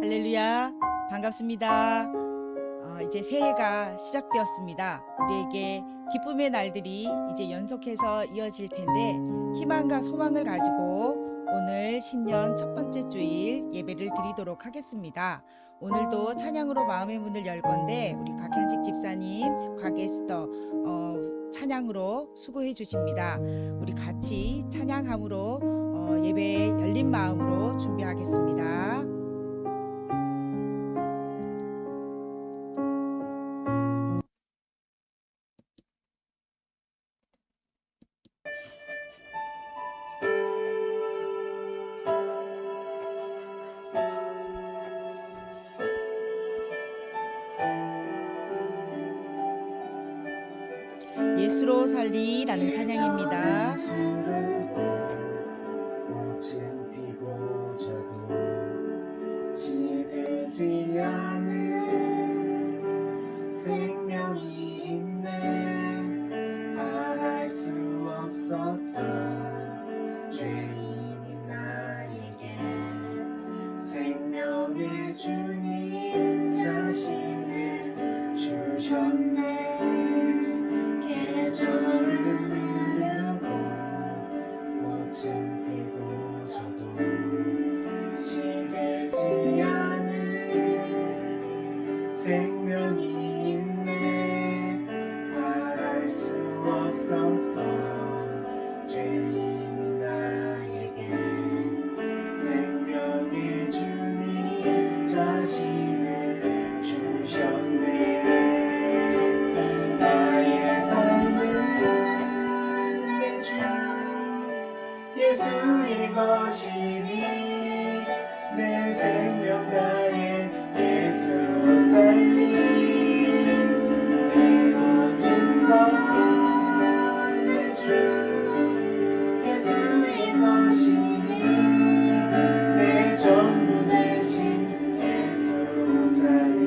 할렐루야. 반갑습니다. 이제 새해가 시작되었습니다. 우리에게 기쁨의 날들이 이제 연속해서 이어질 텐데 희망과 소망을 가지고 오늘 신년 첫 번째 주일 예배를 드리도록 하겠습니다. 오늘도 찬양으로 마음의 문을 열 건데 우리 곽현식 집사님, 곽에스더 찬양으로 수고해 주십니다. 우리 같이 찬양함으로 예배에 열린 마음으로 준비하겠습니다. 예수로 살리라는 찬양입니다. 꽃은 피고 져도 시들지 않은 생명이 있네. 바랄 수 없었던 죄인인 나에게 생명의 주님 자신을 주셨네. 계절을 흐르고 꽃은 피고 져도 시들지 않은 생명이 있네. 바랄 수 없었던 죄인인 나에게 생명의 주님 자신을 주셨네. 예수의 것이니 내 생명 다해 예수로 살리. 내 모든 것 내 주 예수의 것이니 내 전부 대신 예수로 살리.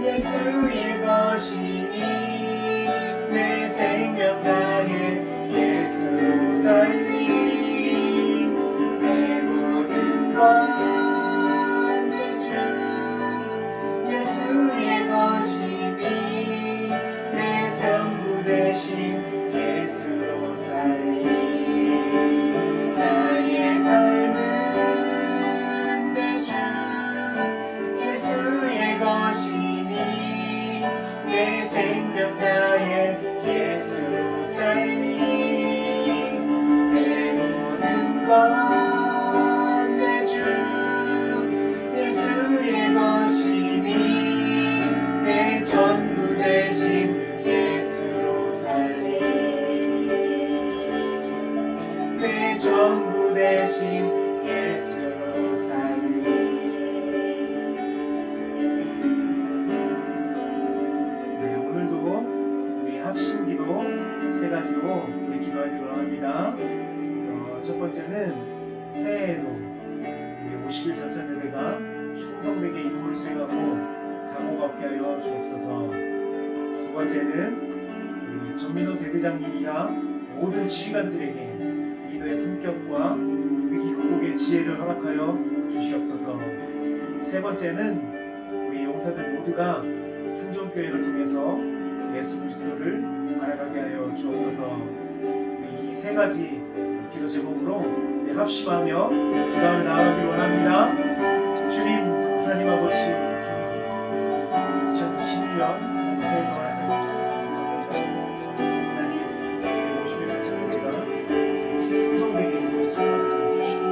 예수의 것이니 내 생명 다해 예수로 살리. 내 모든 것 내 주 예수의 것이니 내 전부 대신 예수로 살리. 나의 삶은 내 주 예수의 것이니 내 생명 다해 예수로 살리. 내 모든 것 내 주 예수의 것이니 내 전부 대신 예수로 살리. 내 전부 대신 예수로 살리. 오늘도 우리 합심기도 세 가지로 우리 기도하기로 합니다. 첫 번째는 새해에도 우리 50일 전찬예배가 충성되게 임무를 수행하고 사고가 없게 하여 주옵소서. 두 번째는 우리 전민호 대대장님 이하 모든 지휘관들에게 리더의 품격과 위기 극복의 지혜를 허락하여 주시옵소서. 세 번째는 우리 용사들 모두가 승전교회를 통해서 예수 그리스도를 알아가게 하여 주옵소서. 이 세 가지 기도 제목으로 합심하며 기도하며 나아가기를 원합니다. 주님 하나님 아버지, 2021년 새해 동안 하나님 50일 전체가 충성되게 임무를 수행하게 해주시고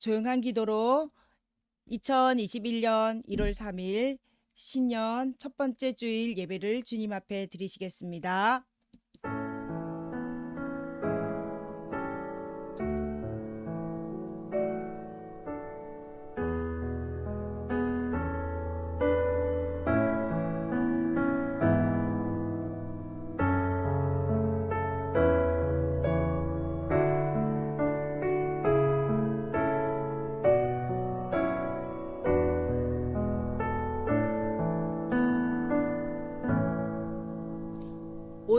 조용한 기도로 2021년 1월 3일 신년 첫 번째 주일 예배를 주님 앞에 드리시겠습니다.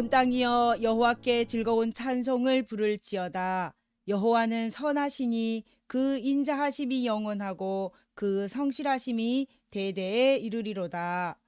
온 땅이여 여호와께 즐거운 찬송을 부를지어다. 여호와는 선하시니 그 인자하심이 영원하고 그 성실하심이 대대에 이르리로다.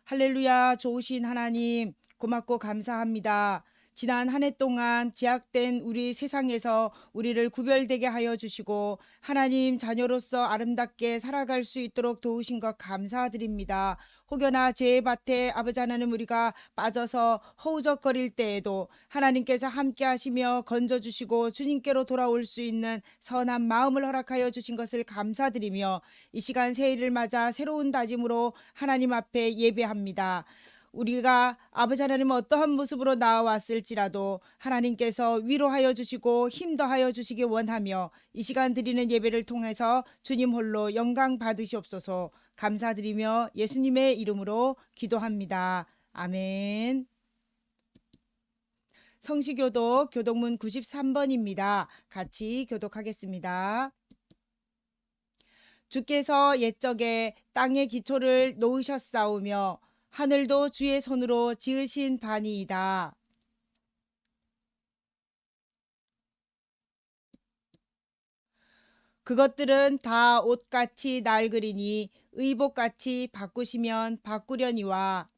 할렐루야. 좋으신 하나님 고맙고 감사합니다. 지난 한 해 동안 제약된 우리 세상에서 우리를 구별되게 하여 주시고 하나님 자녀로서 아름답게 살아갈 수 있도록 도우신 것 감사드립니다. 혹여나 죄의 밭에 아버지 하나님 우리가 빠져서 허우적거릴 때에도 하나님께서 함께 하시며 건져주시고 주님께로 돌아올 수 있는 선한 마음을 허락하여 주신 것을 감사드리며 이 시간 새해를 맞아 새로운 다짐으로 하나님 앞에 예배합니다. 우리가 아버지 하나님 어떠한 모습으로 나와왔을지라도 하나님께서 위로하여 주시고 힘더하여 주시기 원하며 이 시간 드리는 예배를 통해서 주님 홀로 영광 받으시옵소서. 감사드리며 예수님의 이름으로 기도합니다. 아멘. 성시교독 교독문 93번입니다. 같이 교독하겠습니다. 주께서 옛적에 땅의 기초를 놓으셨사오며 하늘도 주의 손으로 지으신 바니이다. 그것들은 다 옷같이 낡으리니 의복같이 바꾸시면 바꾸려니와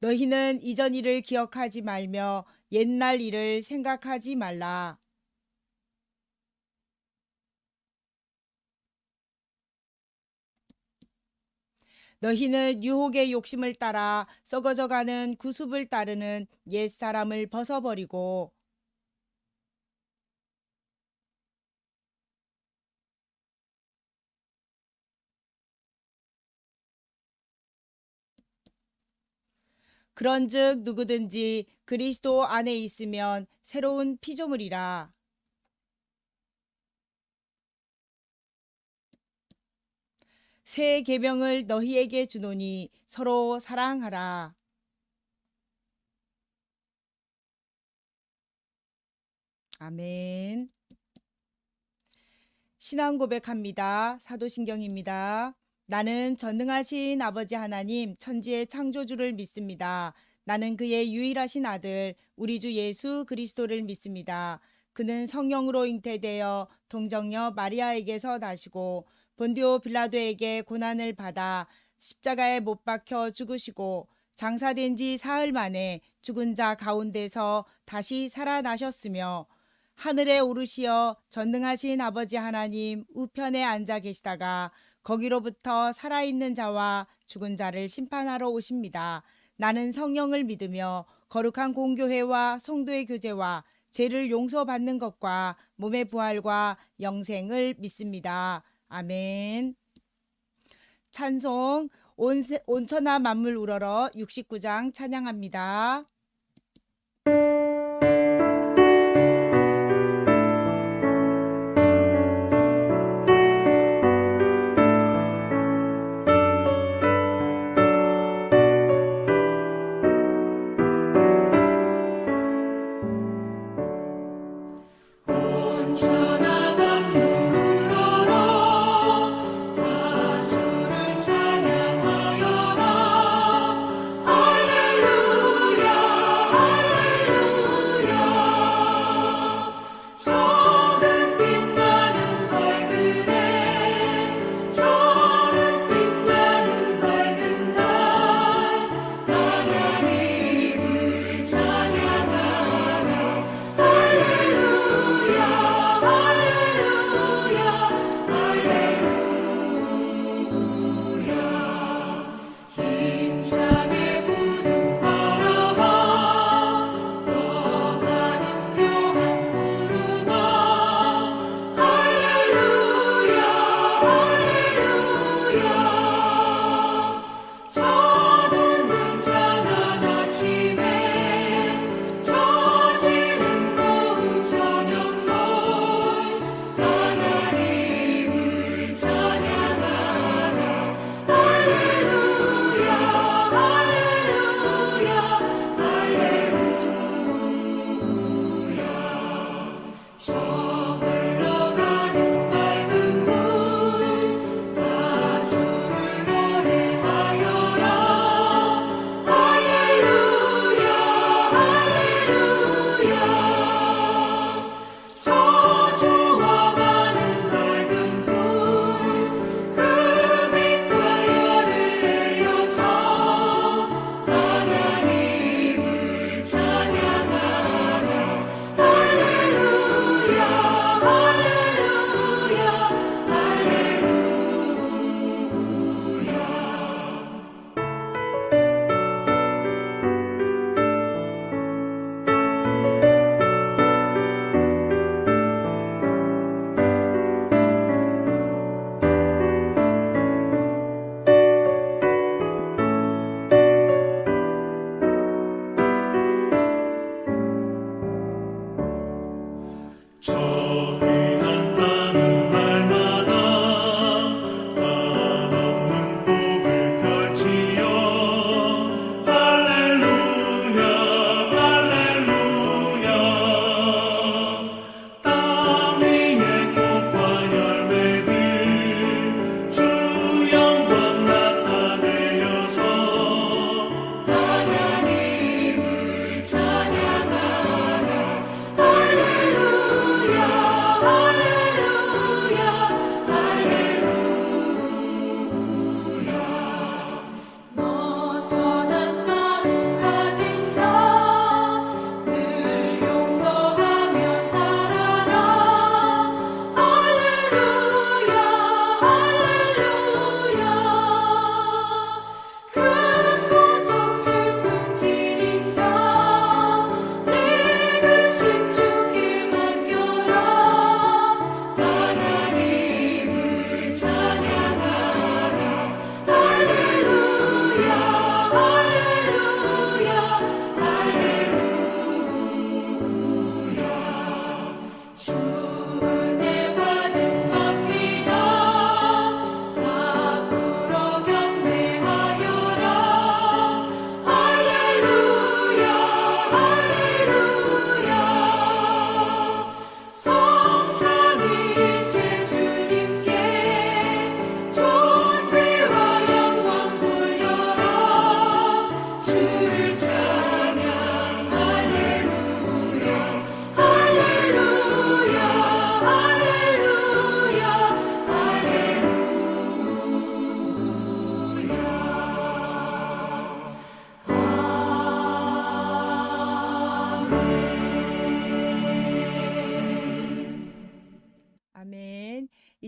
너희는 이전 일을 기억하지 말며 옛날 일을 생각하지 말라. 너희는 유혹의 욕심을 따라 썩어져가는 구습을 따르는 옛사람을 벗어버리고 그런즉 누구든지 그리스도 안에 있으면 새로운 피조물이라. 새 계명을 너희에게 주노니 서로 사랑하라. 아멘. 신앙 고백합니다. 사도신경입니다. 나는 전능하신 아버지 하나님 천지의 창조주를 믿습니다. 나는 그의 유일하신 아들 우리 주 예수 그리스도를 믿습니다. 그는 성령으로 잉태되어 동정녀 마리아에게서 나시고 본디오 빌라도에게 고난을 받아 십자가에 못 박혀 죽으시고 장사된 지 사흘 만에 죽은 자 가운데서 다시 살아나셨으며 하늘에 오르시어 전능하신 아버지 하나님 우편에 앉아 계시다가 거기로부터 살아있는 자와 죽은 자를 심판하러 오십니다. 나는 성령을 믿으며 거룩한 공교회와 성도의 교제와 죄를 용서받는 것과 몸의 부활과 영생을 믿습니다. 아멘. 찬송 온천하 만물 우러러 69장 찬양합니다. 할렐루야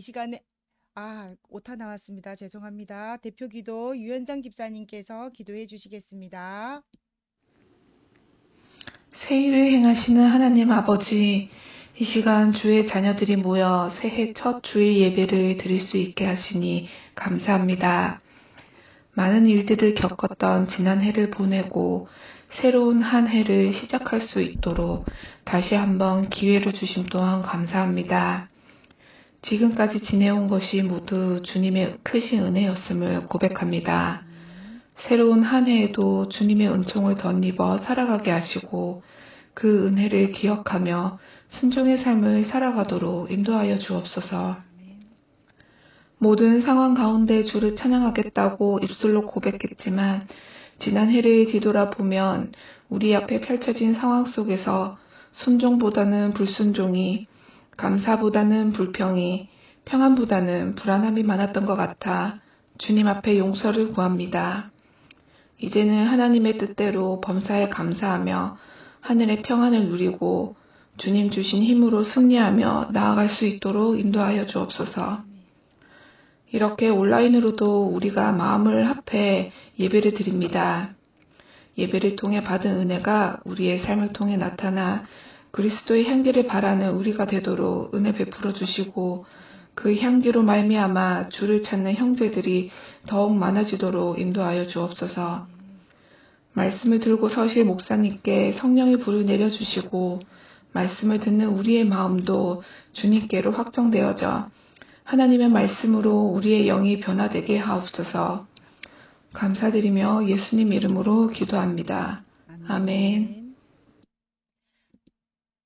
이 시간에 오타 나왔습니다. 죄송합니다. 대표 기도 유현장 집사님께서 기도해 주시겠습니다. 새 일을 행하시는 하나님 아버지, 이 시간 주의 자녀들이 모여 새해 첫 주일 예배를 드릴 수 있게 하시니 감사합니다. 많은 일들을 겪었던 지난 해를 보내고 새로운 한 해를 시작할 수 있도록 다시 한번 기회를 주심 또한 감사합니다. 지금까지 지내온 것이 모두 주님의 크신 은혜였음을 고백합니다. 새로운 한 해에도 주님의 은총을 덧입어 살아가게 하시고 그 은혜를 기억하며 순종의 삶을 살아가도록 인도하여 주옵소서. 아멘. 모든 상황 가운데 주를 찬양하겠다고 입술로 고백했지만 지난 해를 뒤돌아보면 우리 앞에 펼쳐진 상황 속에서 순종보다는 불순종이, 감사보다는 불평이, 평안보다는 불안함이 많았던 것 같아 주님 앞에 용서를 구합니다. 이제는 하나님의 뜻대로 범사에 감사하며 하늘의 평안을 누리고 주님 주신 힘으로 승리하며 나아갈 수 있도록 인도하여 주옵소서. 이렇게 온라인으로도 우리가 마음을 합해 예배를 드립니다. 예배를 통해 받은 은혜가 우리의 삶을 통해 나타나 그리스도의 향기를 바라는 우리가 되도록 은혜 베풀어 주시고 그 향기로 말미암아 주를 찾는 형제들이 더욱 많아지도록 인도하여 주옵소서. 말씀을 들고 서실 목사님께 성령의 불을 내려주시고 말씀을 듣는 우리의 마음도 주님께로 확정되어져 하나님의 말씀으로 우리의 영이 변화되게 하옵소서. 감사드리며 예수님 이름으로 기도합니다. 아멘.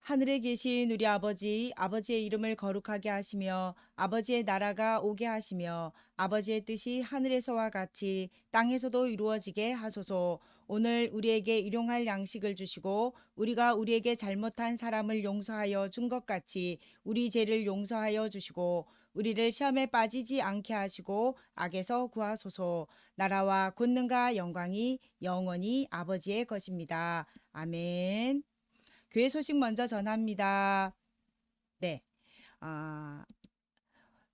하늘에 계신 우리 아버지, 아버지의 이름을 거룩하게 하시며 아버지의 나라가 오게 하시며 아버지의 뜻이 하늘에서와 같이 땅에서도 이루어지게 하소서. 오늘 우리에게 일용할 양식을 주시고 우리가 우리에게 잘못한 사람을 용서하여 준 것 같이 우리 죄를 용서하여 주시고 우리를 시험에 빠지지 않게 하시고 악에서 구하소서. 나라와 권능과 영광이 영원히 아버지의 것입니다. 아멘. 교회 소식 먼저 전합니다. 네.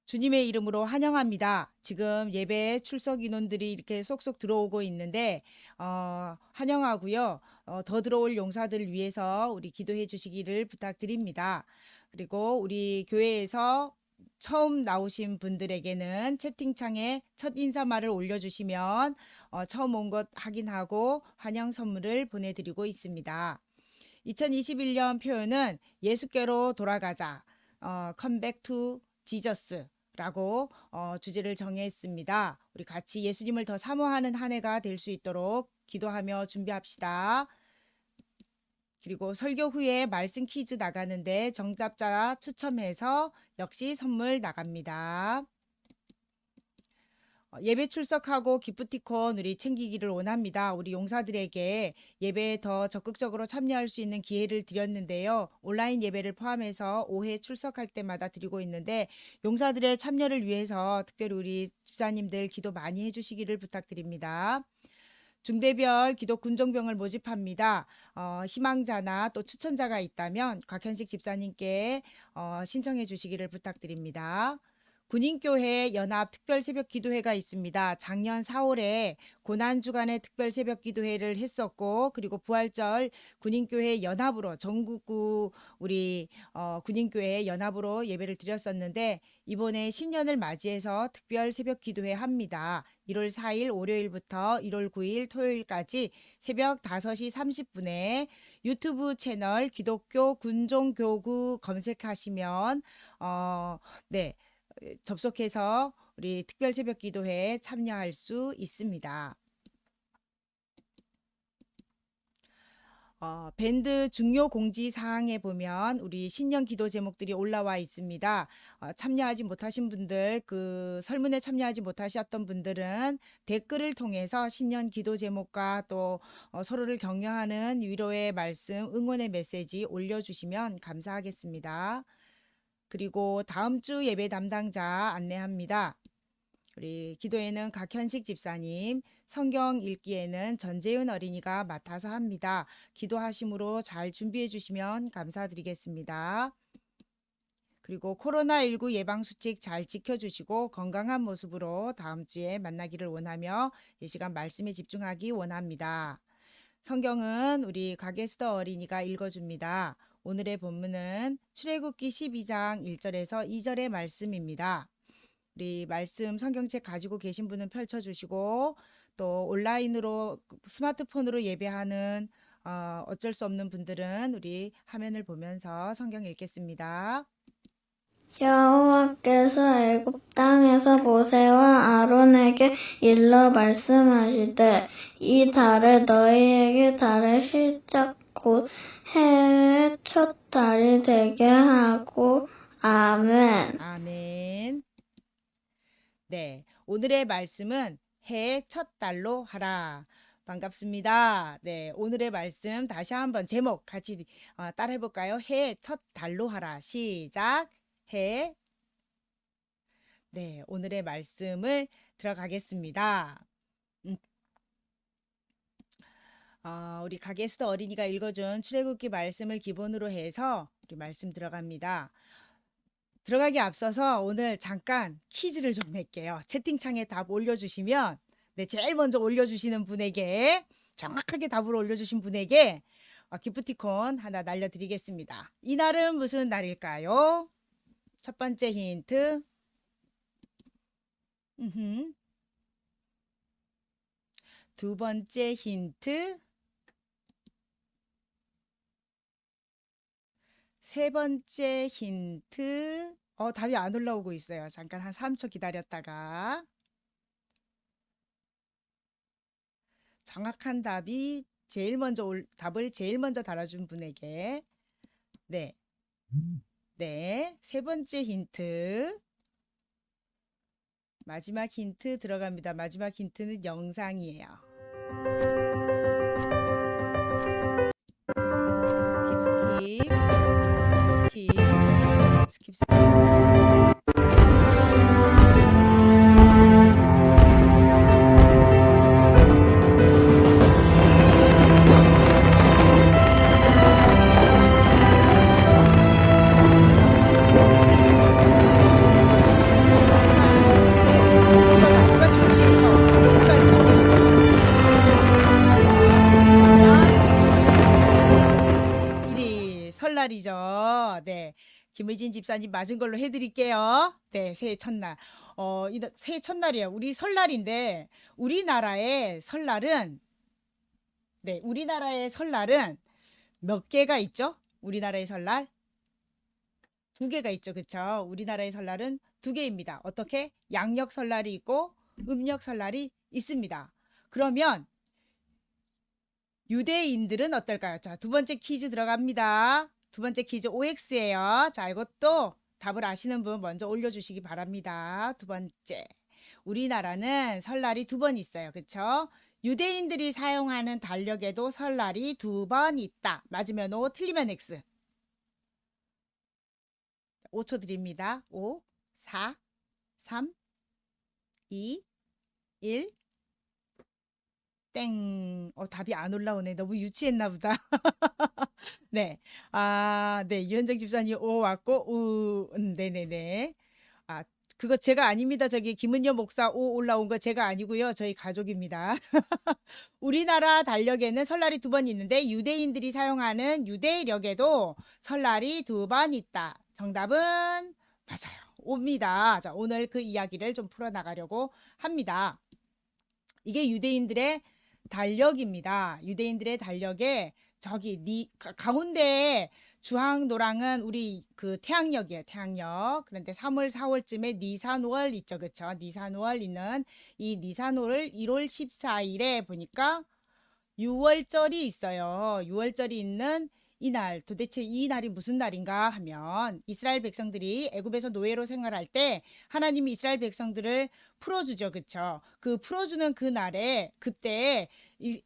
주님의 이름으로 환영합니다. 지금 예배 출석 인원들이 이렇게 쏙쏙 들어오고 있는데 환영하고요. 더 들어올 용사들을 위해서 우리 기도해 주시기를 부탁드립니다. 그리고 우리 교회에서 처음 나오신 분들에게는 채팅창에 첫 인사말을 올려주시면 처음 온 것 확인하고 환영 선물을 보내드리고 있습니다. 2021년 표현은 예수께로 돌아가자, 컴백 투 지저스라고 주제를 정했습니다. 우리 같이 예수님을 더 사모하는 한 해가 될 수 있도록 기도하며 준비합시다. 그리고 설교 후에 말씀 퀴즈 나가는데 정답자 추첨해서 역시 선물 나갑니다. 예배 출석하고 기프티콘 우리 챙기기를 원합니다. 우리 용사들에게 예배에 더 적극적으로 참여할 수 있는 기회를 드렸는데요. 온라인 예배를 포함해서 5회 출석할 때마다 드리고 있는데 용사들의 참여를 위해서 특별히 우리 집사님들 기도 많이 해주시기를 부탁드립니다. 중대별 기도 군종병을 모집합니다. 희망자나 또 추천자가 있다면 곽현식 집사님께 신청해 주시기를 부탁드립니다. 군인교회 연합 특별 새벽 기도회가 있습니다. 작년 4월에 고난주간의 특별 새벽 기도회를 했었고 그리고 부활절 군인교회 연합으로 전국구 우리 군인교회 연합으로 예배를 드렸었는데 이번에 신년을 맞이해서 특별 새벽 기도회 합니다. 1월 4일 월요일부터 1월 9일 토요일까지 새벽 5시 30분에 유튜브 채널 기독교 군종교구 검색하시면 네. 접속해서 우리 특별 새벽 기도회에 참여할 수 있습니다. 밴드 중요 공지 사항에 보면 우리 신년 기도 제목들이 올라와 있습니다. 참여하지 못하신 분들, 그 설문에 참여하지 못하셨던 분들은 댓글을 통해서 신년 기도 제목과 또 서로를 격려하는 위로의 말씀, 응원의 메시지 올려주시면 감사하겠습니다. 그리고 다음 주 예배 담당자 안내합니다. 우리 기도회는 각현식 집사님, 성경 읽기에는 전재윤 어린이가 맡아서 합니다. 기도하심으로 잘 준비해 주시면 감사드리겠습니다. 그리고 코로나19 예방수칙 잘 지켜주시고 건강한 모습으로 다음 주에 만나기를 원하며 이 시간 말씀에 집중하기 원합니다. 성경은 우리 가게스더 어린이가 읽어줍니다. 오늘의 본문은 출애굽기 12장 1절에서 2절의 말씀입니다. 우리 말씀 성경책 가지고 계신 분은 펼쳐주시고 또 온라인으로 스마트폰으로 예배하는 어쩔 수 없는 분들은 우리 화면을 보면서 성경 읽겠습니다. 여호와께서 애굽 땅에서 모세와 아론에게 일러 말씀하시되 이 달을 너희에게 달의 시작 곧 해의 첫 달이 되게 하고 아멘. 아멘. 네, 오늘의 말씀은 해의 첫 달로 하라. 반갑습니다. 네, 오늘의 말씀 다시 한번 제목 같이 따라해 볼까요? 해의 첫 달로 하라. 시작. 해. 네, 오늘의 말씀을 들어가겠습니다. 우리 가게스더 어린이가 읽어준 출애굽기 말씀을 기본으로 해서 우리 말씀 들어갑니다. 들어가기 앞서서 오늘 잠깐 퀴즈를 좀 낼게요. 채팅창에 답 올려주시면 제일 먼저 올려주시는 분에게 정확하게 답을 올려주신 분에게 기프티콘 하나 날려드리겠습니다. 이날은 무슨 날일까요? 첫 번째 힌트. 두 번째 힌트. 세 번째 힌트. 답이 안 올라오고 있어요. 잠깐 한 3초 기다렸다가. 정확한 답이 답을 제일 먼저 달아준 분에게. 네. 네. 세 번째 힌트. 마지막 힌트 들어갑니다. 마지막 힌트는 영상이에요. 스킵. 설날이죠. 네. 김의진 집사님 맞은 걸로 해드릴게요. 네, 새해 첫날. 새해 첫날이에요. 우리 설날인데, 우리나라의 설날은 몇 개가 있죠? 우리나라의 설날? 2개가 있죠. 그쵸? 우리나라의 설날은 2개입니다. 어떻게? 양력 설날이 있고, 음력 설날이 있습니다. 그러면, 유대인들은 어떨까요? 자, 두 번째 퀴즈 들어갑니다. 두 번째 퀴즈 OX예요. 자, 이것도 답을 아시는 분 먼저 올려주시기 바랍니다. 두 번째. 우리나라는 설날이 2번 있어요. 그쵸? 유대인들이 사용하는 달력에도 설날이 2번 있다. 맞으면 O, 틀리면 X. 5초 드립니다. 5, 4, 3, 2, 1. 땡. 답이 안 올라오네. 너무 유치했나 보다. 네. 네. 유현정 집사님 오 왔고, 네네네. 그거 제가 아닙니다. 저기 김은여 목사 오 올라온 거 제가 아니고요. 저희 가족입니다. 우리나라 달력에는 설날이 2번 있는데 유대인들이 사용하는 유대력에도 설날이 2번 있다. 정답은 맞아요. 옵니다. 자, 오늘 그 이야기를 좀 풀어나가려고 합니다. 이게 유대인들의 달력입니다. 유대인들의 달력에 저기 가운데 주황 노랑은 우리 그 태양력이에요. 태양력. 그런데 3월 4월쯤에 니산월 있죠. 그쵸? 니산월 있는 이 니산월을 1월 14일에 보니까 6월절이 있어요. 6월절이 있는 이날, 도대체 이 날이 무슨 날인가 하면 이스라엘 백성들이 애굽에서 노예로 생활할 때 하나님이 이스라엘 백성들을 풀어주죠. 그쵸? 그 풀어주는 그 날에 그때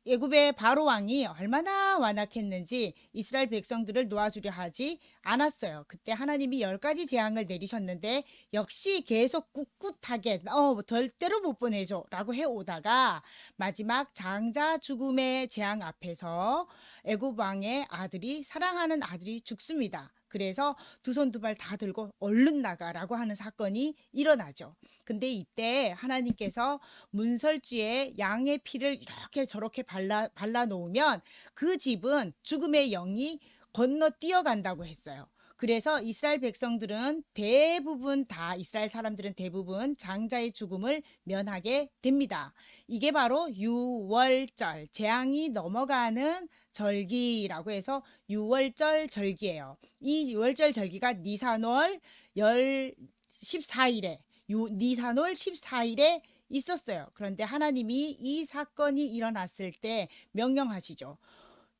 애굽의 바로 왕이 얼마나 완악했는지 이스라엘 백성들을 놓아주려 하지 않았어요. 그때 하나님이 10가지 재앙을 내리셨는데 역시 계속 꿋꿋하게 절대로 못 보내줘 라고 해오다가 마지막 장자 죽음의 재앙 앞에서 애굽 왕의 아들이 사랑하는 아들이 죽습니다. 그래서 두 손 두 발 다 들고 얼른 나가라고 하는 사건이 일어나죠. 근데 이때 하나님께서 문설주에 양의 피를 이렇게 저렇게 발라 놓으면 그 집은 죽음의 영이 건너 뛰어간다고 했어요. 그래서 이스라엘 백성들은 대부분 다 이스라엘 사람들은 대부분 장자의 죽음을 면하게 됩니다. 이게 바로 유월절, 재앙이 넘어가는 절기라고 해서 유월절 절기예요. 이 유월절 절기가 니산월 14일에 니산월 14일에 있었어요. 그런데 하나님이 이 사건이 일어났을 때 명령하시죠.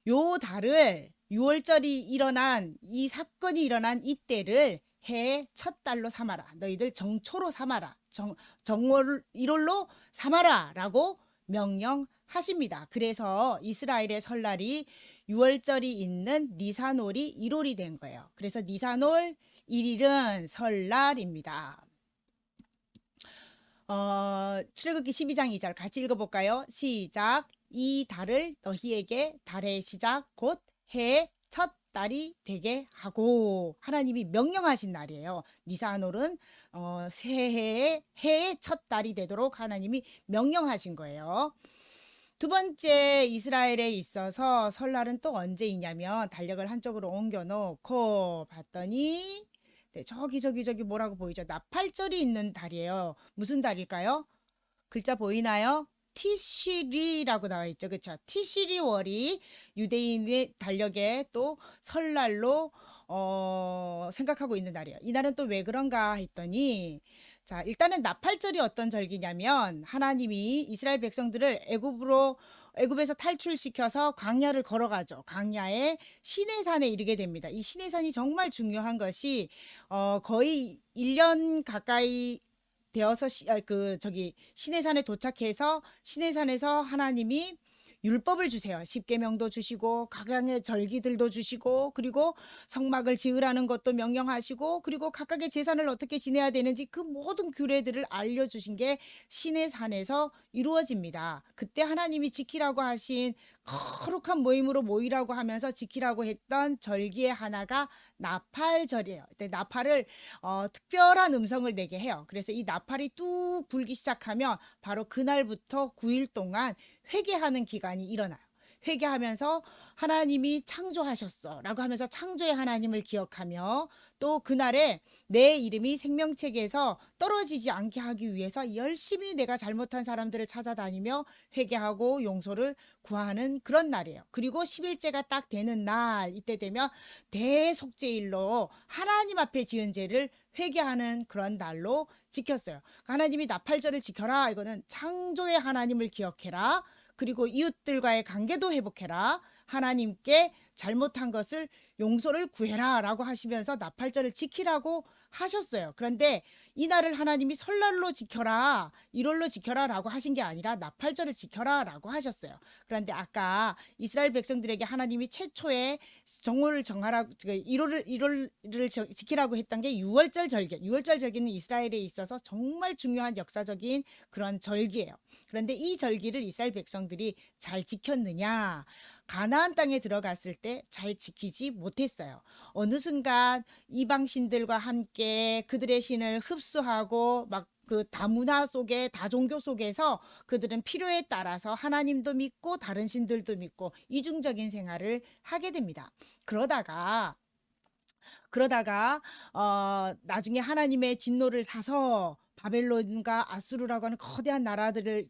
요 달을 6월절이 일어난 이 사건이 일어난 이때를 해의 첫 달로 삼아라. 너희들 정초로 삼아라. 정월 1월로 삼아라라고 명령하십니다. 그래서 이스라엘의 설날이 6월절이 있는 니산월이 1월이 된 거예요. 그래서 니산월 1일은 설날입니다. 출애굽기 12장 2절 같이 읽어볼까요? 시작. 이 달을 너희에게 달의 시작 곧 해의 첫 달이 되게 하고 하나님이 명령하신 날이에요. 니산월은 새해의 해의 첫 달이 되도록 하나님이 명령하신 거예요. 두 번째 이스라엘에 있어서 설날은 또 언제이냐면 달력을 한쪽으로 옮겨 놓고 봤더니 네, 저기 뭐라고 보이죠? 나팔절이 있는 달이에요. 무슨 달일까요? 글자 보이나요? 티시리라고 나와 있죠. 그렇죠? 티시리월이 유대인의 달력에 또 설날로 생각하고 있는 날이에요. 이 날은 또 왜 그런가 했더니 자, 일단은 나팔절이 어떤 절기냐면 하나님이 이스라엘 백성들을 애굽에서 탈출시켜서 광야를 걸어가죠. 광야에 시내산에 이르게 됩니다. 이 시내산이 정말 중요한 것이 거의 1년 가까이 되어서 시내산에 도착해서 시내산에서 하나님이 율법을 주세요. 십계명도 주시고 각양의 절기들도 주시고 그리고 성막을 지으라는 것도 명령하시고 그리고 각각의 제사를 어떻게 지내야 되는지 그 모든 규례들을 알려주신 게 시내산에서 이루어집니다. 그때 하나님이 지키라고 하신 거룩한 모임으로 모이라고 하면서 지키라고 했던 절기의 하나가 나팔절이에요. 그때 나팔을 특별한 음성을 내게 해요. 그래서 이 나팔이 뚝 불기 시작하면 바로 그날부터 9일 동안 회개하는 기간이 일어나요. 회개하면서 하나님이 창조하셨어 라고 하면서 창조의 하나님을 기억하며 또 그날에 내 이름이 생명책에서 떨어지지 않게 하기 위해서 열심히 내가 잘못한 사람들을 찾아다니며 회개하고 용서를 구하는 그런 날이에요. 그리고 10일째가 딱 되는 날 이때 되면 대속죄일로 하나님 앞에 지은 죄를 회개하는 그런 날로 지켰어요. 하나님이 나팔절을 지켜라. 이거는 창조의 하나님을 기억해라. 그리고 이웃들과의 관계도 회복해라. 하나님께 잘못한 것을 용서를 구해라 라고 하시면서 나팔절을 지키라고 하셨어요. 그런데 이날을 하나님이 설날로 지켜라 1월로 지켜라 라고 하신 게 아니라 나팔절을 지켜라 라고 하셨어요. 그런데 아까 이스라엘 백성들에게 하나님이 최초의 정월을 정하라고 1월을 지키라고 했던 게 6월절 절기. 6월절 절기는 이스라엘에 있어서 정말 중요한 역사적인 그런 절기예요. 그런데 이 절기를 이스라엘 백성들이 잘 지켰느냐? 가나안 땅에 들어갔을 때 잘 지키지 못했어요. 어느 순간 이방 신들과 함께 그들의 신을 흡수하고 막 그 다문화 속에 다종교 속에서 그들은 필요에 따라서 하나님도 믿고 다른 신들도 믿고 이중적인 생활을 하게 됩니다. 그러다가 나중에 하나님의 진노를 사서 바벨론과 아수르라고 하는 거대한 나라들을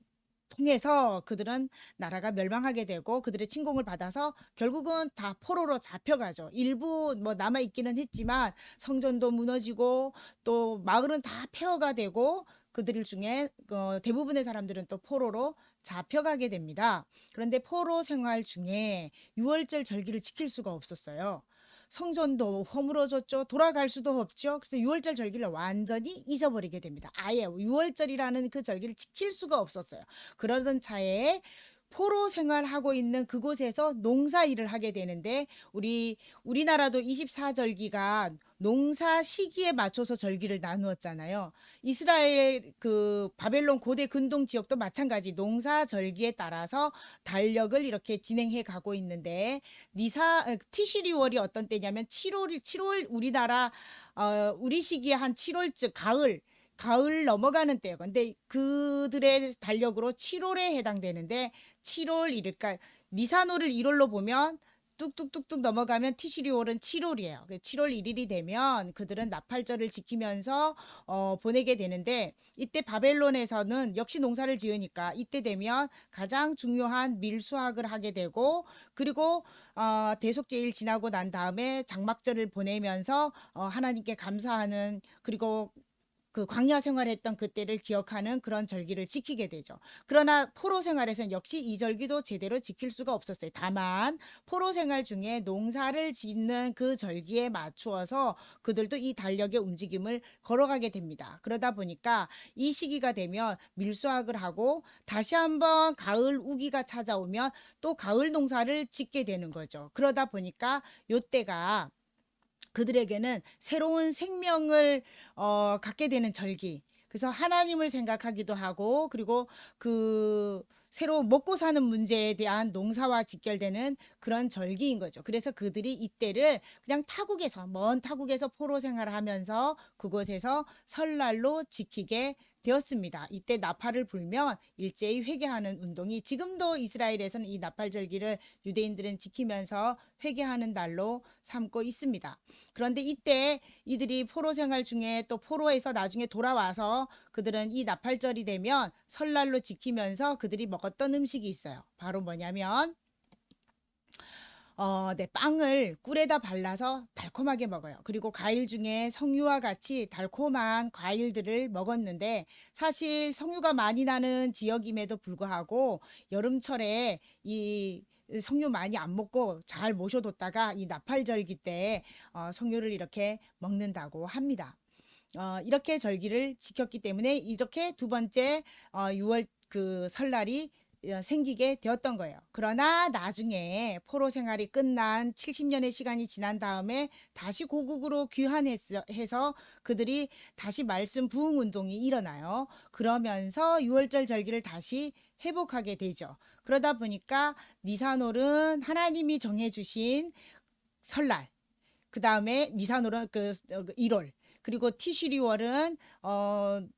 통해서 그들은 나라가 멸망하게 되고 그들의 침공을 받아서 결국은 다 포로로 잡혀가죠. 일부 뭐 남아 있기는 했지만 성전도 무너지고 또 마을은 다 폐허가 되고 그들 중에 대부분의 사람들은 또 포로로 잡혀가게 됩니다. 그런데 포로 생활 중에 6월절 절기를 지킬 수가 없었어요. 성전도 허물어졌죠. 돌아갈 수도 없죠. 그래서 6월절 절기를 완전히 잊어버리게 됩니다. 아예 6월절이라는 그 절기를 지킬 수가 없었어요. 그러던 차에 포로 생활하고 있는 그곳에서 농사 일을 하게 되는데 우리나라도 24절기가 농사 시기에 맞춰서 절기를 나누었잖아요. 이스라엘 그 바벨론 고대 근동 지역도 마찬가지 농사 절기에 따라서 달력을 이렇게 진행해 가고 있는데 티시리월이 어떤 때냐면 7월 우리나라 우리 시기에 한 7월쯤 가을 넘어가는 때예요. 근데 그들의 달력으로 7월에 해당되는데 7월 1일까 니산월을 1월로 보면 뚝뚝뚝뚝 넘어가면 티시리월은 7월이에요. 7월 1일이 되면 그들은 나팔절을 지키면서 보내게 되는데 이때 바벨론에서는 역시 농사를 지으니까 이때 되면 가장 중요한 밀수확을 하게 되고 그리고 대속제일 지나고 난 다음에 장막절을 보내면서 하나님께 감사하는 그리고 그 광야 생활했던 그때를 기억하는 그런 절기를 지키게 되죠. 그러나 포로 생활에서는 역시 이 절기도 제대로 지킬 수가 없었어요. 다만 포로 생활 중에 농사를 짓는 그 절기에 맞추어서 그들도 이 달력의 움직임을 걸어가게 됩니다. 그러다 보니까 이 시기가 되면 밀수확을 하고 다시 한번 가을 우기가 찾아오면 또 가을 농사를 짓게 되는 거죠. 그러다 보니까 요때가 그들에게는 새로운 생명을 갖게 되는 절기. 그래서 하나님을 생각하기도 하고 그리고 그 새로 먹고 사는 문제에 대한 농사와 직결되는 그런 절기인 거죠. 그래서 그들이 이때를 그냥 타국에서 먼 타국에서 포로 생활을 하면서 그곳에서 설날로 지키게 되었습니다. 이때 나팔을 불면 일제히 회개하는 운동이 지금도 이스라엘에서는 이 나팔절기를 유대인들은 지키면서 회개하는 날로 삼고 있습니다. 그런데 이때 이들이 포로 생활 중에 또 포로에서 나중에 돌아와서 그들은 이 나팔절이 되면 설날로 지키면서 그들이 먹었던 음식이 있어요. 바로 뭐냐면 네, 빵을 꿀에다 발라서 달콤하게 먹어요. 그리고 과일 중에 석류와 같이 달콤한 과일들을 먹었는데 사실 석류가 많이 나는 지역임에도 불구하고 여름철에 이 석류 많이 안 먹고 잘 모셔뒀다가 이 나팔절기 때 석류를 이렇게 먹는다고 합니다. 이렇게 절기를 지켰기 때문에 이렇게 두 번째 6월 그 설날이 생기게 되었던 거예요. 그러나 나중에 포로 생활이 끝난 70년의 시간이 지난 다음에 다시 고국으로 귀환해서 그들이 다시 말씀 부흥 운동이 일어나요. 그러면서 6월절 절기를 다시 회복하게 되죠. 그러다 보니까 니산월은 하나님이 정해주신 설날, 그 다음에 니산월은 1월, 그리고 티슈리월은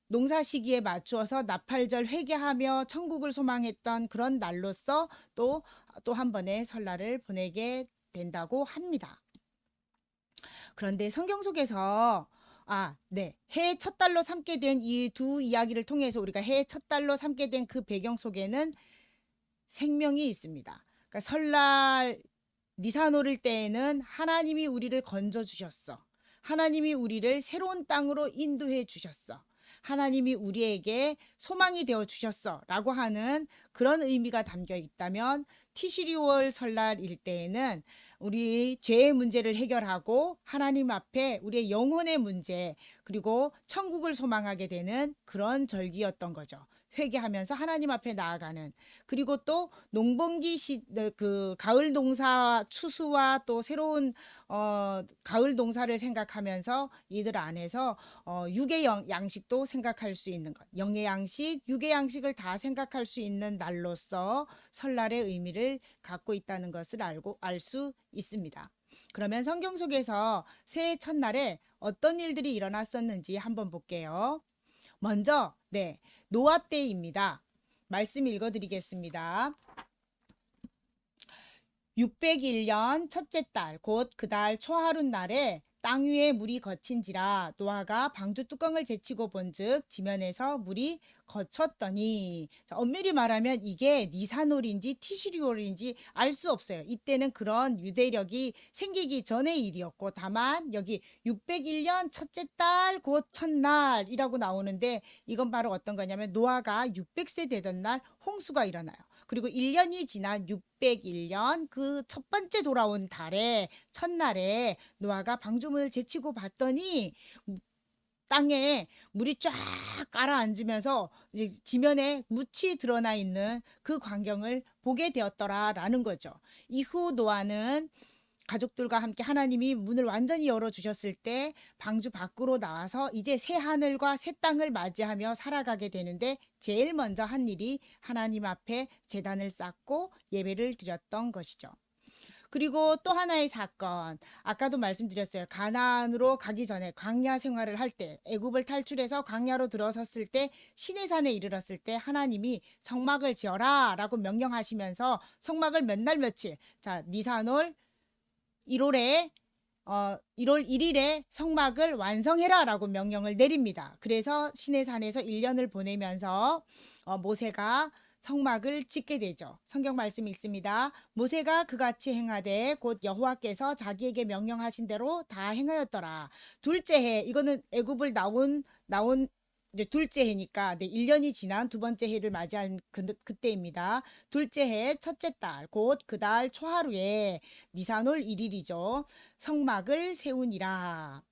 농사 시기에 맞추어서 나팔절 회개하며 천국을 소망했던 그런 날로서 또 한 번의 설날을 보내게 된다고 합니다. 그런데 성경 속에서 네. 해의 첫 달로 삼게 된 이 두 이야기를 통해서 우리가 해의 첫 달로 삼게 된 그 배경 속에는 생명이 있습니다. 그러니까 설날 니산 오를 때에는 하나님이 우리를 건져 주셨어. 하나님이 우리를 새로운 땅으로 인도해 주셨어. 하나님이 우리에게 소망이 되어 주셨어. 라고 하는 그런 의미가 담겨 있다면 티시리월 설날일 때에는 우리 죄의 문제를 해결하고 하나님 앞에 우리의 영혼의 문제 그리고 천국을 소망하게 되는 그런 절기였던 거죠. 회개하면서 하나님 앞에 나아가는 그리고 또 농번기 그 가을 농사 추수와 또 새로운 가을 농사를 생각하면서 이들 안에서 육의 양식도 생각할 수 있는 것 영의 양식 육의 양식을 다 생각할 수 있는 날로서 설날의 의미를 갖고 있다는 것을 알 수 있습니다. 그러면 성경 속에서 새해 첫날에 어떤 일들이 일어났었는지 한번 볼게요. 먼저 네 노아 때입니다. 말씀 읽어드리겠습니다. 601년 첫째 달 곧 그 달 초하룻 날에 땅 위에 물이 거친지라 노아가 방주 뚜껑을 제치고 본즉 지면에서 물이 거쳤더니 엄밀히 말하면 이게 니산월인지 티시리월인지 알 수 없어요. 이때는 그런 유대력이 생기기 전의 일이었고 다만 여기 601년 첫째 달 곧 첫날이라고 나오는데 이건 바로 어떤 거냐면 노아가 600세 되던 날 홍수가 일어나요. 그리고 1년이 지난 601년 그 첫 번째 돌아온 달에 첫날에 노아가 방주문을 제치고 봤더니 땅에 물이 쫙 가라앉으면서 이제 지면에 묻이 드러나 있는 그 광경을 보게 되었더라라는 거죠. 이후 노아는 가족들과 함께 하나님이 문을 완전히 열어주셨을 때 방주 밖으로 나와서 이제 새 하늘과 새 땅을 맞이하며 살아가게 되는데 제일 먼저 한 일이 하나님 앞에 제단을 쌓고 예배를 드렸던 것이죠. 그리고 또 하나의 사건, 아까도 말씀드렸어요. 가나안으로 가기 전에 광야 생활을 할 때, 애굽을 탈출해서 광야로 들어섰을 때, 시내산에 이르렀을 때 하나님이 성막을 지어라라고 명령하시면서 성막을 몇 날 며칠, 자 니산월 1월에 1월 1일에 성막을 완성해라라고 명령을 내립니다. 그래서 시내산에서 1년을 보내면서 모세가 성막을 짓게 되죠. 성경 말씀 읽습니다. 모세가 그같이 행하되 곧 여호와께서 자기에게 명령하신 대로 다 행하였더라. 둘째 해, 이거는 애굽을 나온 이제 둘째 해니까 1년이 지난 두 번째 해를 맞이한 그때입니다. 둘째 해 첫째 달 곧 그 달 초하루에 니산월 1일이죠. 성막을 세우니라.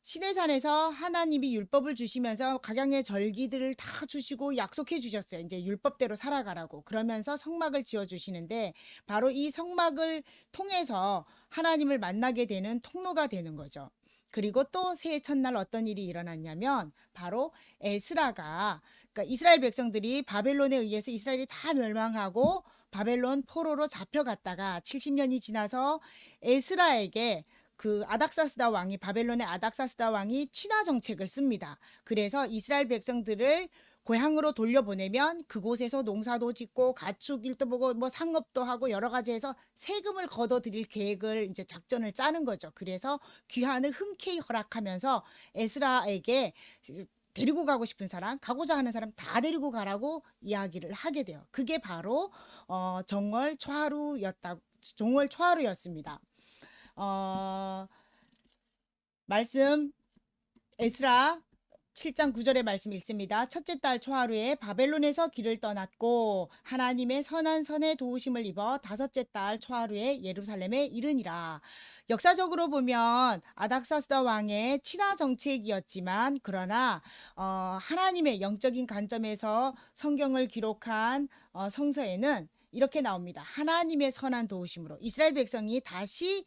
시내산에서 하나님이 율법을 주시면서 각양의 절기들을 다 주시고 약속해 주셨어요. 이제 율법대로 살아가라고. 그러면서 성막을 지어 주시는데 바로 이 성막을 통해서 하나님을 만나게 되는 통로가 되는 거죠. 그리고 또 새해 첫날 어떤 일이 일어났냐면 바로 에스라가, 그러니까 이스라엘 백성들이 바벨론에 의해서 이스라엘이 다 멸망하고 바벨론 포로로 잡혀갔다가 70년이 지나서 에스라에게 그 아닥사스다 왕이, 바벨론의 아닥사스다 왕이 친화 정책을 씁니다. 그래서 이스라엘 백성들을 고향으로 돌려보내면 그곳에서 농사도 짓고 가축 일도 보고 뭐 상업도 하고 여러 가지 해서 세금을 걷어들일 계획을 이제 작전을 짜는 거죠. 그래서 귀환을 흔쾌히 허락하면서 에스라에게 데리고 가고 싶은 사람, 가고자 하는 사람 다 데리고 가라고 이야기를 하게 돼요. 그게 바로 정월 초하루였습니다. 말씀 에스라 7장 9절의 말씀 읽습니다. 첫째 달 초하루에 바벨론에서 길을 떠났고 하나님의 선한 선의 도우심을 입어 다섯째 달 초하루에 예루살렘에 이르니라. 역사적으로 보면 아닥사스다 왕의 친화 정책이었지만 그러나 하나님의 영적인 관점에서 성경을 기록한 성서에는 이렇게 나옵니다. 하나님의 선한 도우심으로 이스라엘 백성이 다시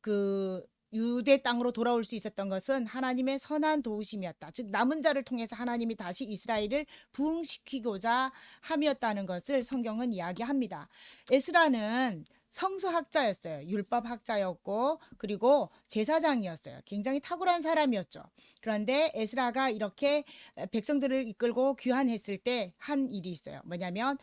그 유대 땅으로 돌아올 수 있었던 것은 하나님의 선한 도우심이었다. 즉 남은 자를 통해서 하나님이 다시 이스라엘을 부흥시키고자 함이었다는 것을 성경은 이야기합니다. 에스라는 성서학자였어요. 율법학자였고 그리고 제사장이었어요. 굉장히 탁월한 사람이었죠. 그런데 에스라가 이렇게 백성들을 이끌고 귀환했을 때 한 일이 있어요. 뭐냐면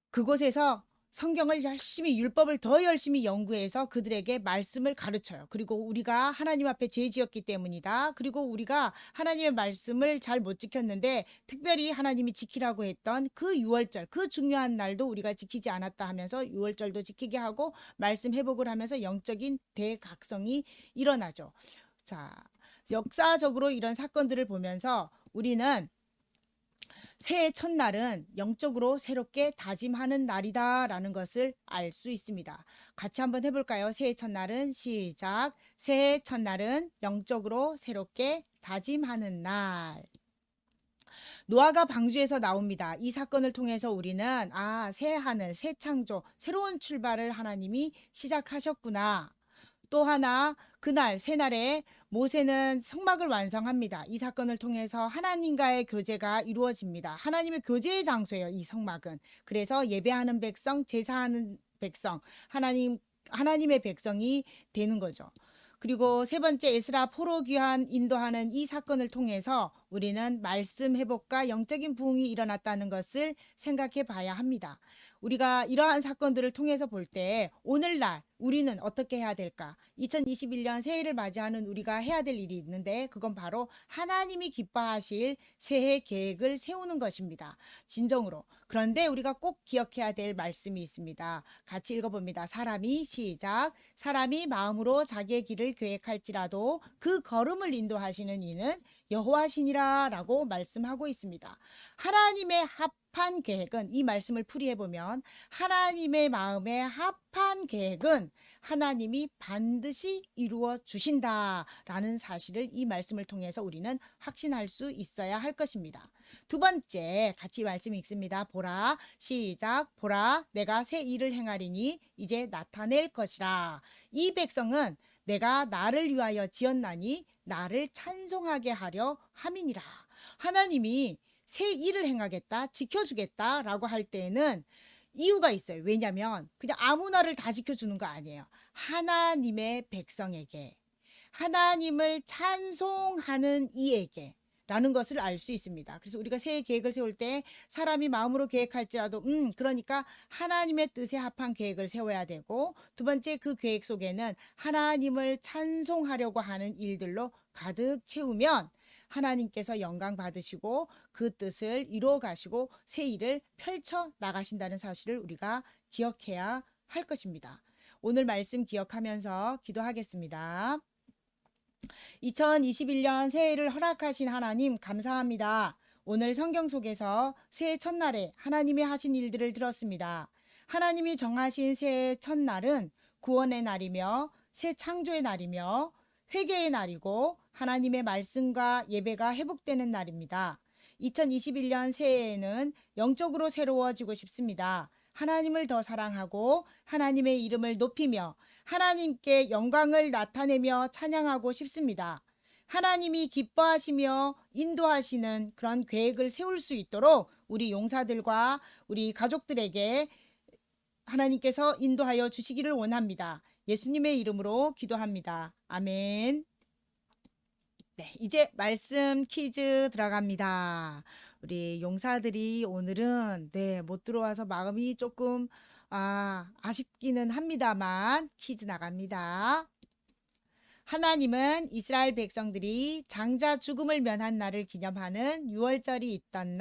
그곳에서 성경을 열심히 율법을 더 열심히 연구해서 그들에게 말씀을 가르쳐요. 그리고 우리가 하나님 앞에 죄 지었기 때문이다. 그리고 우리가 하나님의 말씀을 잘 못 지켰는데 특별히 하나님이 지키라고 했던 그 유월절, 그 중요한 날도 우리가 지키지 않았다 하면서 유월절도 지키게 하고 말씀 회복을 하면서 영적인 대각성이 일어나죠. 자, 역사적으로 이런 사건들을 보면서 우리는 새해 첫날은 영적으로 새롭게 다짐하는 날이다라는 것을 알 수 있습니다. 같이 한번 해볼까요? 새해 첫날은 시작. 새해 첫날은 영적으로 새롭게 다짐하는 날. 노아가 방주에서 나옵니다. 이 사건을 통해서 우리는 새 하늘, 새 창조, 새로운 출발을 하나님이 시작하셨구나. 또 하나 그날 새날에 모세는 성막을 완성합니다. 이 사건을 통해서 하나님과의 교제가 이루어집니다. 하나님의 교제의 장소예요. 이 성막은. 그래서 예배하는 백성, 제사하는 백성, 하나님의 백성이 되는 거죠. 그리고 세 번째 에스라 포로 귀환 인도하는 이 사건을 통해서 우리는 말씀 회복과 영적인 부흥이 일어났다는 것을 생각해 봐야 합니다. 우리가 이러한 사건들을 통해서 볼 때 오늘날 우리는 어떻게 해야 될까? 2021년 새해를 맞이하는 우리가 해야 될 일이 있는데 그건 바로 하나님이 기뻐하실 새해 계획을 세우는 것입니다. 진정으로. 그런데 우리가 꼭 기억해야 될 말씀이 있습니다. 같이 읽어봅니다. 사람이 마음으로 자기의 길을 계획할지라도 그 걸음을 인도하시는 이는 여호와시니라 라고 말씀하고 있습니다. 하나님의 합한 계획은, 이 말씀을 풀이해보면 하나님의 마음에 합한 계획은 하나님이 반드시 이루어 주신다라는 사실을 이 말씀을 통해서 우리는 확신할 수 있어야 할 것입니다. 두 번째, 같이 말씀 읽습니다. 보라, 시작. 보라, 내가 새 일을 행하리니 이제 나타낼 것이라. 이 백성은 내가 나를 위하여 지었나니 나를 찬송하게 하려 함이니라. 하나님이 새 일을 행하겠다, 지켜주겠다라고 할 때에는 이유가 있어요. 왜냐하면 그냥 아무나를 다 지켜주는 거 아니에요. 하나님의 백성에게, 하나님을 찬송하는 이에게 라는 것을 알 수 있습니다. 그래서 우리가 새 계획을 세울 때 사람이 마음으로 계획할지라도 그러니까 하나님의 뜻에 합한 계획을 세워야 되고, 두 번째, 그 계획 속에는 하나님을 찬송하려고 하는 일들로 가득 채우면 하나님께서 영광 받으시고 그 뜻을 이루어 가시고 새 일을 펼쳐 나가신다는 사실을 우리가 기억해야 할 것입니다. 오늘 말씀 기억하면서 기도하겠습니다. 2021년 새해를 허락하신 하나님 감사합니다. 오늘 성경 속에서 새해 첫날에 하나님이 하신 일들을 들었습니다. 하나님이 정하신 새해 첫날은 구원의 날이며 새 창조의 날이며 회개의 날이고 하나님의 말씀과 예배가 회복되는 날입니다. 2021년 새해에는 영적으로 새로워지고 싶습니다. 하나님을 더 사랑하고 하나님의 이름을 높이며 하나님께 영광을 나타내며 찬양하고 싶습니다. 하나님이 기뻐하시며 인도하시는 그런 계획을 세울 수 있도록 우리 용사들과 우리 가족들에게 하나님께서 인도하여 주시기를 원합니다. 예수님의 이름으로 기도합니다. 아멘. 네, 이제 말씀 퀴즈 들어갑니다. 우리 용사들이 오늘은 못 들어와서 마음이 조금 아쉽기는 합니다만 퀴즈 나갑니다. 하나님은 이스라엘 백성들이 장자 죽음을 면한 날을 기념하는 유월절이 있던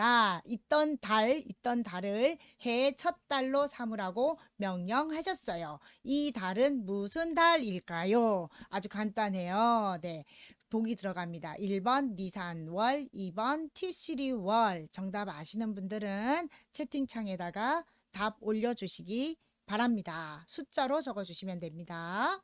달을 해의 첫 달로 삼으라고 명령하셨어요. 이 달은 무슨 달일까요? 아주 간단해요. 네. 보기 들어갑니다. 1번 니산월, 2번 티시리월. 정답 아시는 분들은 채팅창에다가 답 올려주시기 바랍니다. 숫자로 적어주시면 됩니다.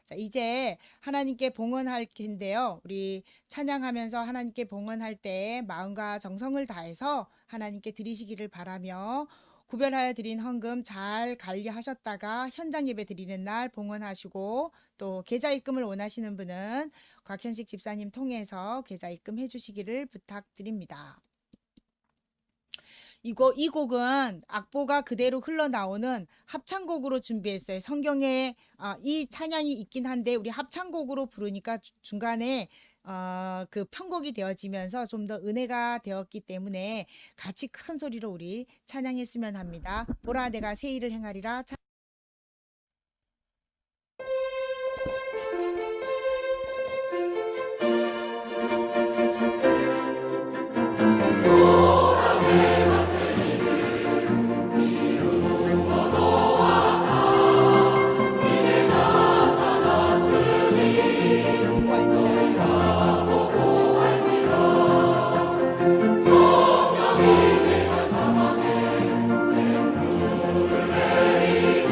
자, 이제 하나님께 봉헌할 텐데요. 우리 찬양하면서 하나님께 봉헌할 때 마음과 정성을 다해서 하나님께 드리시기를 바라며, 구별하여 드린 헌금 잘 관리하셨다가 현장 예배 드리는 날 봉헌하시고, 또 계좌 입금을 원하시는 분은 곽현식 집사님 통해서 계좌 입금 해주시기를 부탁드립니다. 이 곡은 악보가 그대로 흘러나오는 합창곡으로 준비했어요. 성경에 이 찬양이 있긴 한데 우리 합창곡으로 부르니까 중간에 그 편곡이 되어지면서 좀 더 은혜가 되었기 때문에 같이 큰 소리로 우리 찬양했으면 합니다. 보라, 내가 새 일을 행하리라. 성령이 내가 사망해 생물을 내리고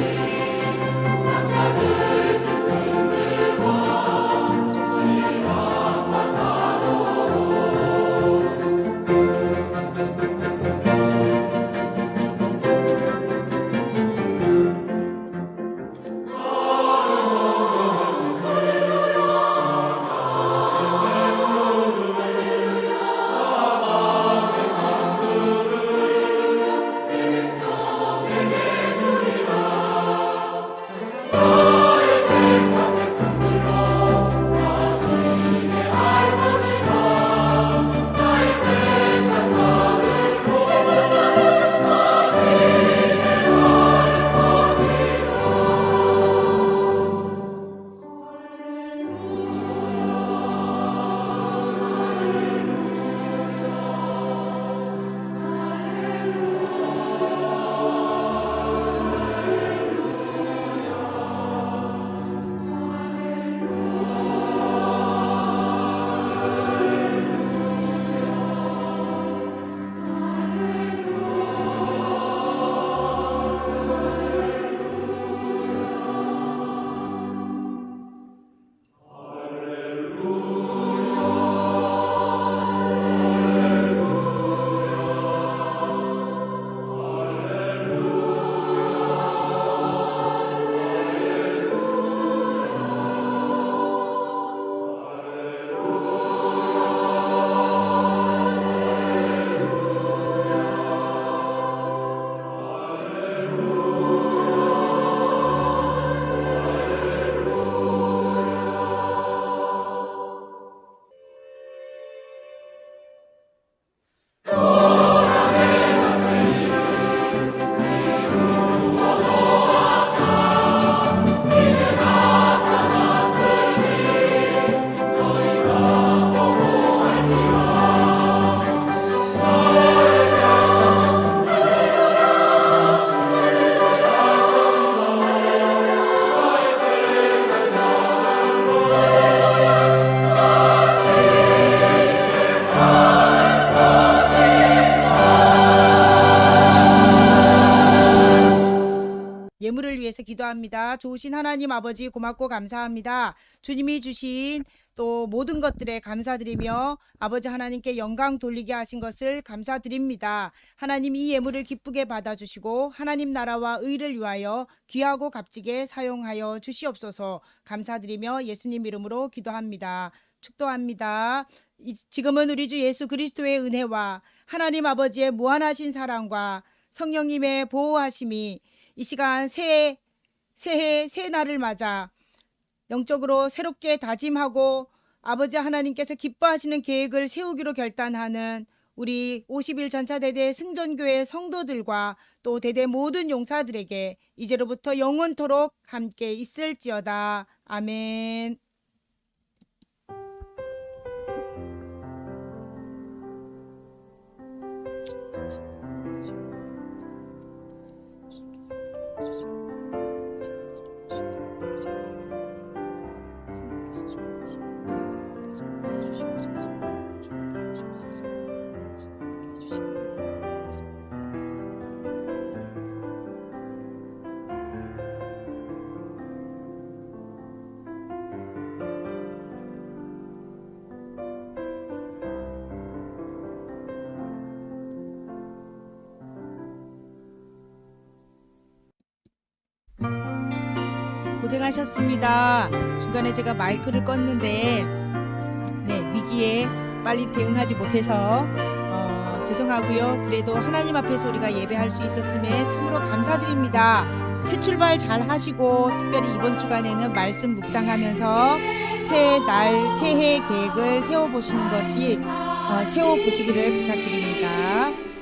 기도합니다. 좋으신 하나님 아버지 고맙고 감사합니다. 주님이 주신 또 모든 것들에 감사드리며 아버지 하나님께 영광 돌리게 하신 것을 감사드립니다. 하나님 이 예물을 기쁘게 받아주시고 하나님 나라와 의를 위하여 귀하고 값지게 사용하여 주시옵소서. 감사드리며 예수님 이름으로 기도합니다. 축도합니다. 지금은 우리 주 예수 그리스도의 은혜와 하나님 아버지의 무한하신 사랑과 성령님의 보호하심이 이 시간 새해 새 날을 맞아 영적으로 새롭게 다짐하고 아버지 하나님께서 기뻐하시는 계획을 세우기로 결단하는 우리 50일 전차대대 승전교회 성도들과 또 대대 모든 용사들에게 이제로부터 영원토록 함께 있을지어다. 아멘. 고생하셨습니다. 중간에 제가 마이크를 껐는데 위기에 빨리 대응하지 못해서 죄송하고요. 그래도 하나님 앞에서 우리가 예배할 수 있었음에 참으로 감사드립니다. 새 출발 잘 하시고 특별히 이번 주간에는 말씀 묵상하면서 새해 계획을 세워보시기를 부탁드립니다.